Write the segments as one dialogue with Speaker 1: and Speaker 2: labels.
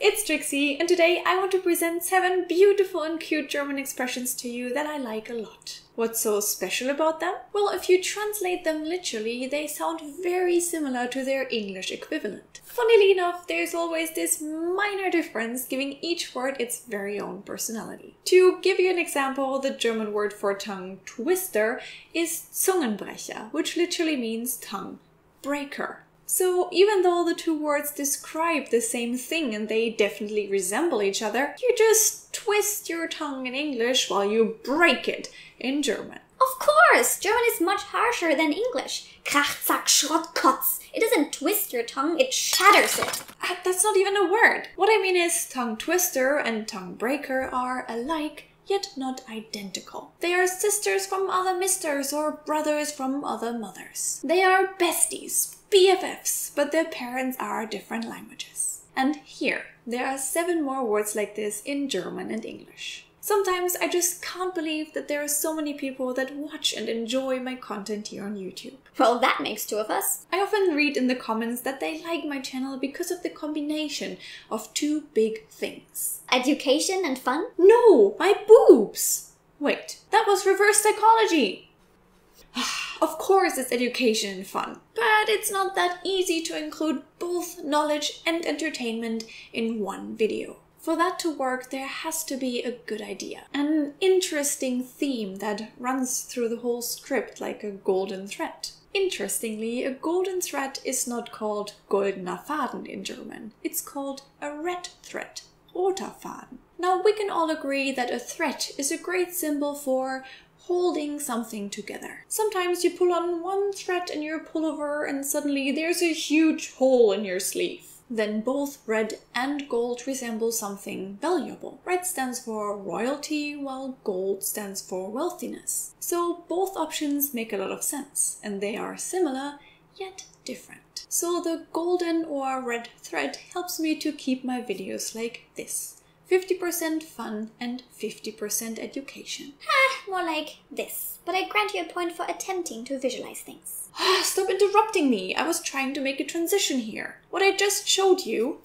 Speaker 1: it's Trixie, and today I want to present 7 beautiful and cute German expressions to you that I like a lot. What's so special about them? Well, if you translate them literally, they sound very similar to their English equivalent. Funnily enough, there's always this minor difference, giving each word its very own personality. To give you an example, the German word for tongue twister is Zungenbrecher, which literally means tongue breaker. So even though the two words describe the same thing and they definitely resemble each other, you just twist your tongue in English while you break it in German.
Speaker 2: Of course! German is much harsher than English. Krach, zack, schrott, kotz. It doesn't twist your tongue, it shatters it.
Speaker 1: That's not even a word. What I mean is tongue twister and tongue breaker are alike, yet not identical. They are sisters from other misters or brothers from other mothers. They are besties, BFFs, but their parents are different languages. And here, there are 7 more words like this in German and English. Sometimes I just can't believe that there are so many people that watch and enjoy my content here on YouTube.
Speaker 2: Well, that makes 2 of us.
Speaker 1: I often read in the comments that they like my channel because of the combination of 2 big things.
Speaker 2: Education and fun?
Speaker 1: No, my boobs! Wait, that was reverse psychology! Of course it's education and fun, but it's not that easy to include both knowledge and entertainment in one video. For that to work, there has to be a good idea, an interesting theme that runs through the whole script like a golden thread. Interestingly, a golden thread is not called goldener Faden in German. It's called a red thread, roter Faden. Now, we can all agree that a thread is a great symbol for holding something together. Sometimes you pull on one thread in your pullover and suddenly there's a huge hole in your sleeve. Then both red and gold resemble something valuable. Red stands for royalty, while gold stands for wealthiness. So both options make a lot of sense, and they are similar, yet different. So the golden or red thread helps me to keep my videos like this. 50% fun and 50% education.
Speaker 2: More like this. But I grant you a point for attempting to visualize things.
Speaker 1: Stop interrupting me. I was trying to make a transition here. What I just showed you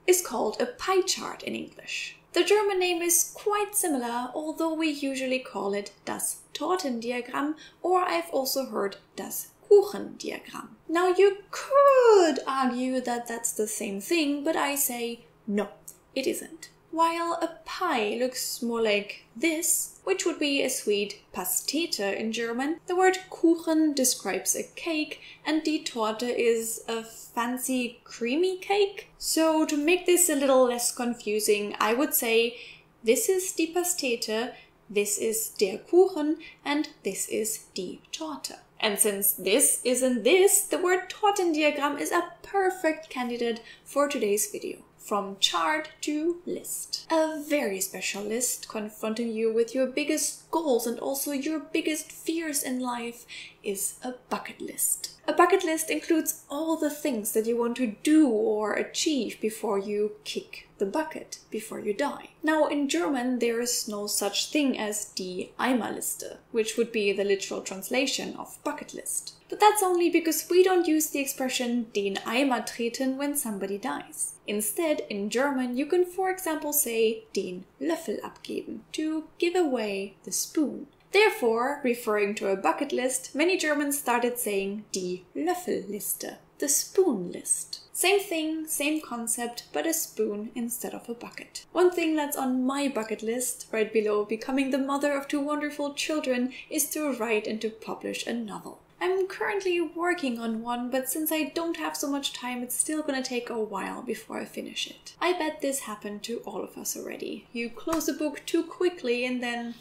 Speaker 1: is called a pie chart in English. The German name is quite similar, although we usually call it das Tortendiagramm, or I've also heard das Kuchendiagramm. Now you could argue that that's the same thing, but I say no, it isn't. While a pie looks more like this, which would be a sweet Pastete in German, the word Kuchen describes a cake and die Torte is a fancy creamy cake. So to make this a little less confusing, I would say this is die Pastete, this is der Kuchen, and this is die Torte. And since this isn't this, the word Tortendiagramm is a perfect candidate for today's video. From chart to list. A very special list confronting you with your biggest goals and also your biggest fears in life is a bucket list. A bucket list includes all the things that you want to do or achieve before you kick the bucket, before you die. Now in German there is no such thing as die Eimerliste, which would be the literal translation of bucket list. But that's only because we don't use the expression den Eimer treten when somebody dies. Instead, in German, you can for example say den Löffel abgeben, to give away the spoon. Therefore, referring to a bucket list, many Germans started saying die Löffelliste, the spoon list. Same thing, same concept, but a spoon instead of a bucket. One thing that's on my bucket list, right below becoming the mother of 2 wonderful children, is to write and to publish a novel. I'm currently working on one, but since I don't have so much time, it's still gonna take a while before I finish it. I bet this happened to all of us already. You close a book too quickly and then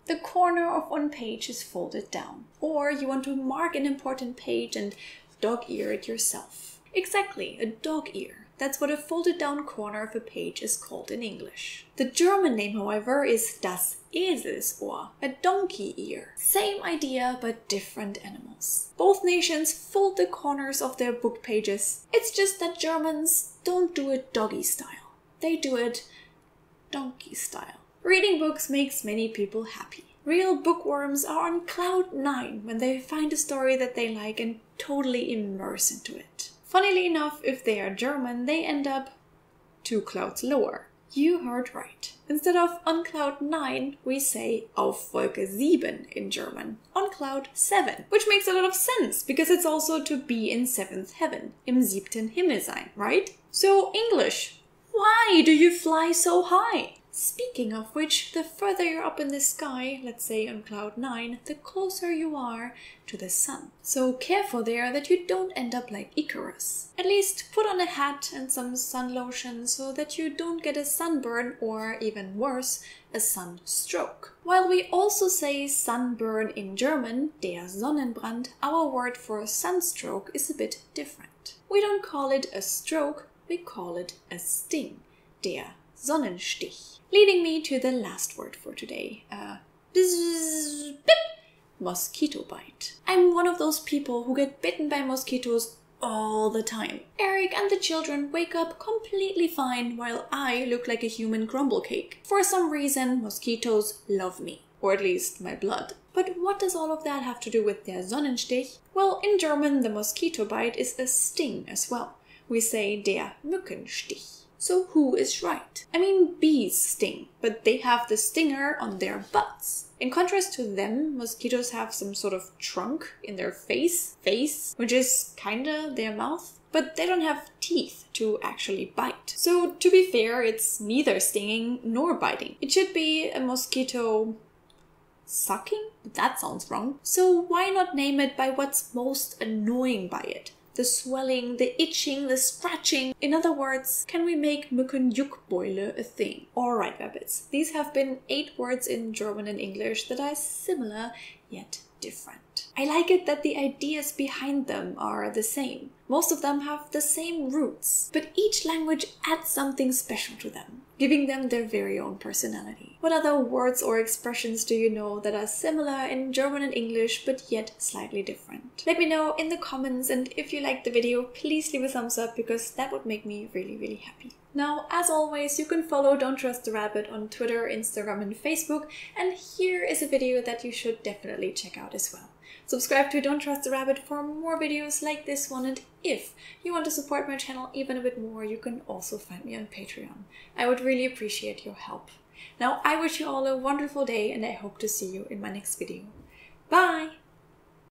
Speaker 1: the corner of one page is folded down. Or you want to mark an important page and dog-ear it yourself. Exactly, a dog ear. That's what a folded down corner of a page is called in English. The German name, however, is das Eselsohr, a donkey ear. Same idea, but different animals. Both nations fold the corners of their book pages. It's just that Germans don't do it doggy style. They do it donkey style. Reading books makes many people happy. Real bookworms are on cloud 9 when they find a story that they like and totally immerse into it. Funnily enough, if they are German, they end up 2 clouds lower. You heard right. Instead of on cloud 9, we say auf Wolke 7 in German, on cloud 7, which makes a lot of sense because it's also to be in 7th heaven, im 7. Himmel sein, right? So English, why do you fly so high? Speaking of which, the further you're up in the sky, let's say on cloud 9, the closer you are to the sun. So careful there that you don't end up like Icarus. At least put on a hat and some sun lotion so that you don't get a sunburn or, even worse, a sunstroke. While we also say sunburn in German, der Sonnenbrand, our word for sunstroke is a bit different. We don't call it a stroke, we call it a sting, der Sonnenstich. Leading me to the last word for today, mosquito bite. I'm one of those people who get bitten by mosquitoes all the time. Eric and the children wake up completely fine while I look like a human crumble cake. For some reason, mosquitoes love me, or at least my blood. But what does all of that have to do with der Sonnenstich? Well, in German, the mosquito bite is a sting as well. We say der Mückenstich. So who is right? I mean, bees sting, but they have the stinger on their butts. In contrast to them, mosquitoes have some sort of trunk in their face, which is kinda their mouth, but they don't have teeth to actually bite. So to be fair, it's neither stinging nor biting. It should be a mosquito sucking? That sounds wrong. So why not name it by what's most annoying by it? The swelling, the itching, the scratching. In other words, can we make Mückenjuckbeule a thing? Alright, rabbits, these have been 8 words in German and English that are similar yet different. I like it that the ideas behind them are the same. Most of them have the same roots, but each language adds something special to them, giving them their very own personality. What other words or expressions do you know that are similar in German and English but yet slightly different? Let me know in the comments, and if you liked the video, please leave a thumbs up because that would make me really happy. Now, as always, you can follow Don't Trust the Rabbit on Twitter, Instagram and Facebook, and here is a video that you should definitely check out as well. Subscribe to Don't Trust the Rabbit for more videos like this one, and if you want to support my channel even a bit more, you can also find me on Patreon. I would really appreciate your help. Now, I wish you all a wonderful day, and I hope to see you in my next video. Bye!